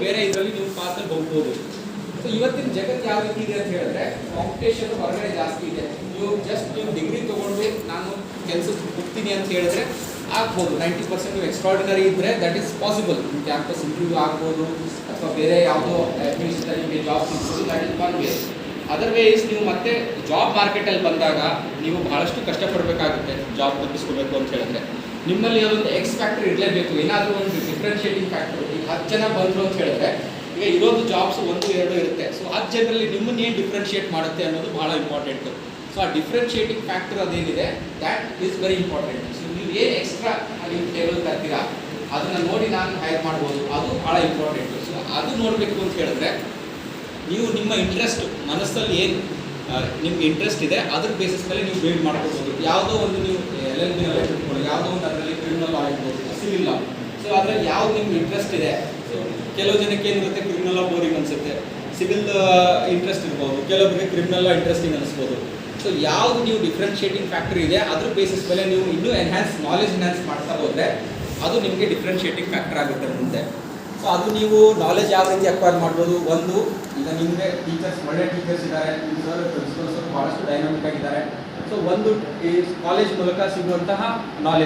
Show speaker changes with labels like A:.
A: ಬೇರೆ ಇದರಲ್ಲಿ ನೀವು ಪಾಸಲ್ಲಿ ಹೋಗ್ಬೋದು. ಸೊ ಇವತ್ತಿನ ಜಗತ್ತು ಯಾವ ರೀತಿ ಇದೆ ಅಂತ ಹೇಳಿದ್ರೆ ಕಾಂಪಿಟೇಷನ್ ಹೊರಗಡೆ ಜಾಸ್ತಿ ಇದೆ. ನೀವು ಡಿಗ್ರಿ ತೊಗೊಂಡು ನಾನು ಕೆಲಸಕ್ಕೆ ಹೋಗ್ತೀನಿ ಅಂತ ಹೇಳಿದ್ರೆ ಆಗ್ಬೋದು. 90% ನೀವು ಎಕ್ಸ್ಟ್ರಾರ್ಡಿನರಿ ಇದ್ದರೆ ದಟ್ ಈಸ್ ಪಾಸಿಬಲ್. ನಿಮ್ಮ ಕ್ಯಾಂಪಸ್ ಇಂಟರ್ವ್ಯೂ ಆಗ್ಬೋದು ಅಥವಾ ಬೇರೆ ಯಾವುದೋ ಅಡ್ಮಿನಿಸ್ಟ್ರೇಷನ್ ನಿಮಗೆ ಜಾಬ್ ಸಿಗ್ಬೋದು. That is one way. Other ways ನೀವು ಮತ್ತೆ ಜಾಬ್ ಮಾರ್ಕೆಟಲ್ಲಿ ಬಂದಾಗ ನೀವು ಬಹಳಷ್ಟು ಕಷ್ಟಪಡಬೇಕಾಗುತ್ತೆ ಜಾಬ್ ತಪ್ಪಿಸ್ಕೋಬೇಕು ಅಂತ ಹೇಳಿದ್ರೆ. ನಿಮ್ಮಲ್ಲಿ ಅದೊಂದು ಎಕ್ಸ್ ಫ್ಯಾಕ್ಟರ್ ಇರಲೇಬೇಕು, ಏನಾದರೂ ಒಂದು ಡಿಫ್ರೆನ್ಷಿಯೇಟಿಂಗ್ ಫ್ಯಾಕ್ಟರ್. ಈಗ 10 ಜನ ಬಂದರು ಅಂತ ಹೇಳಿದ್ರೆ ಈಗ ಇರೋದು ಜಾಬ್ಸ್ 1-2 ಇರುತ್ತೆ. ಸೊ 10 ಜನರಲ್ಲಿ ನಿಮ್ಮನ್ನು ಏನು ಡಿಫ್ರೆನ್ಷಿಯೇಟ್ ಮಾಡುತ್ತೆ ಅನ್ನೋದು ಭಾಳ ಇಂಪಾರ್ಟೆಂಟು. ಸೊ ಆ ಡಿಫ್ರೆನ್ಷಿಯೇಟಿಂಗ್ ಫ್ಯಾಕ್ಟರ್ ಅದೇನಿದೆ that is very important. So ನೀವು ಏನು ಎಕ್ಸ್ಟ್ರಾ ನೀವು ಟೇಬಲ್ ತರ್ತೀರಾ ಅದನ್ನು ನೋಡಿ ನಾನು ಹೈರ್ ಮಾಡ್ಬೋದು, ಅದು ಭಾಳ ಇಂಪಾರ್ಟೆಂಟು. ಸೊ ಅದು ನೋಡಬೇಕು ಅಂತ ಹೇಳಿದ್ರೆ ನೀವು ನಿಮ್ಮ ಇಂಟ್ರೆಸ್ಟ್ ಮನಸ್ಸಲ್ಲಿ ಏನು ನಿಮ್ಗೆ ಇಂಟ್ರೆಸ್ಟ್ ಇದೆ ಅದ್ರ ಬೇಸಿಸ್ ಮೇಲೆ ನೀವು ಬಿಲ್ಡ್ ಮಾಡ್ಕೊಬೋದು. ಯಾವುದೋ ಒಂದು ನೀವು LLB ಇಟ್ಕೊಳ್ಳಿ, ಯಾವುದೋ ಒಂದು ಅದರಲ್ಲಿ ಕ್ರಿಮಿನಲ್ ಲಾ ಇರ್ಬೋದು, ಸಿವಿಲ್ ಲಾ. ಸೊ ಅದರಲ್ಲಿ ಯಾವ್ದು ನಿಮ್ಗೆ ಇಂಟ್ರೆಸ್ಟ್ ಇದೆ. ಸೊ ಕೆಲವು ಜನಕ್ಕೆ ಏನಿರುತ್ತೆ ಕ್ರಿಮಿನಲ್ ಲಾ ಬೋರಿಂಗ್ ಅನಿಸುತ್ತೆ, ಸಿವಿಲ್ ಇಂಟ್ರೆಸ್ಟ್ ಇರ್ಬೋದು, ಕೆಲವೊಬ್ಬರಿಗೆ ಕ್ರಿಮಿನಲ್ ಲಾ ಇಂಟ್ರೆಸ್ಟಿಂಗ್ ಅನಿಸ್ಬೋದು. ಸೊ ಯಾವುದು ನೀವು ಡಿಫ್ರೆನ್ಷಿಯೇಟಿಂಗ್ ಫ್ಯಾಕ್ಟರ್ ಇದೆ ಅದ್ರ ಬೇಸಿಸ್ ಮೇಲೆ ನೀವು ಇನ್ನೂ ನಾಲೆಜ್ ಎನ್ಹ್ಯಾನ್ಸ್ ಮಾಡ್ತಾ ಹೋದರೆ ಅದು ನಿಮಗೆ ಡಿಫ್ರೆನ್ಷಿಯೇಟಿಂಗ್ ಫ್ಯಾಕ್ಟರ್ ಆಗುತ್ತೆ ಮುಂದೆ. ಸೊ ಅದು ನೀವು ನಾಲೆಜ್ ಯಾವ ರೀತಿ ಅಕ್ವೈರ್ ಮಾಡ್ಬೋದು. ಒಂದು, ಈಗ ನಿಮಗೆ ಟೀಚರ್ಸ್ ಒಳ್ಳೆ ಟೀಚರ್ಸ್ ಇದ್ದಾರೆ, ಸರ್ ಪ್ರಿನ್ಸಿಪಲ್ಸ್ ಭಾಳಷ್ಟು ಡೈನಾಮಿಕ್ ಆಗಿದ್ದಾರೆ. ಸೊ ಒಂದು ಈ ಕಾಲೇಜ್ ಮೂಲಕ ಸಿಗುವಂತಹ ನಾಲೆಜ್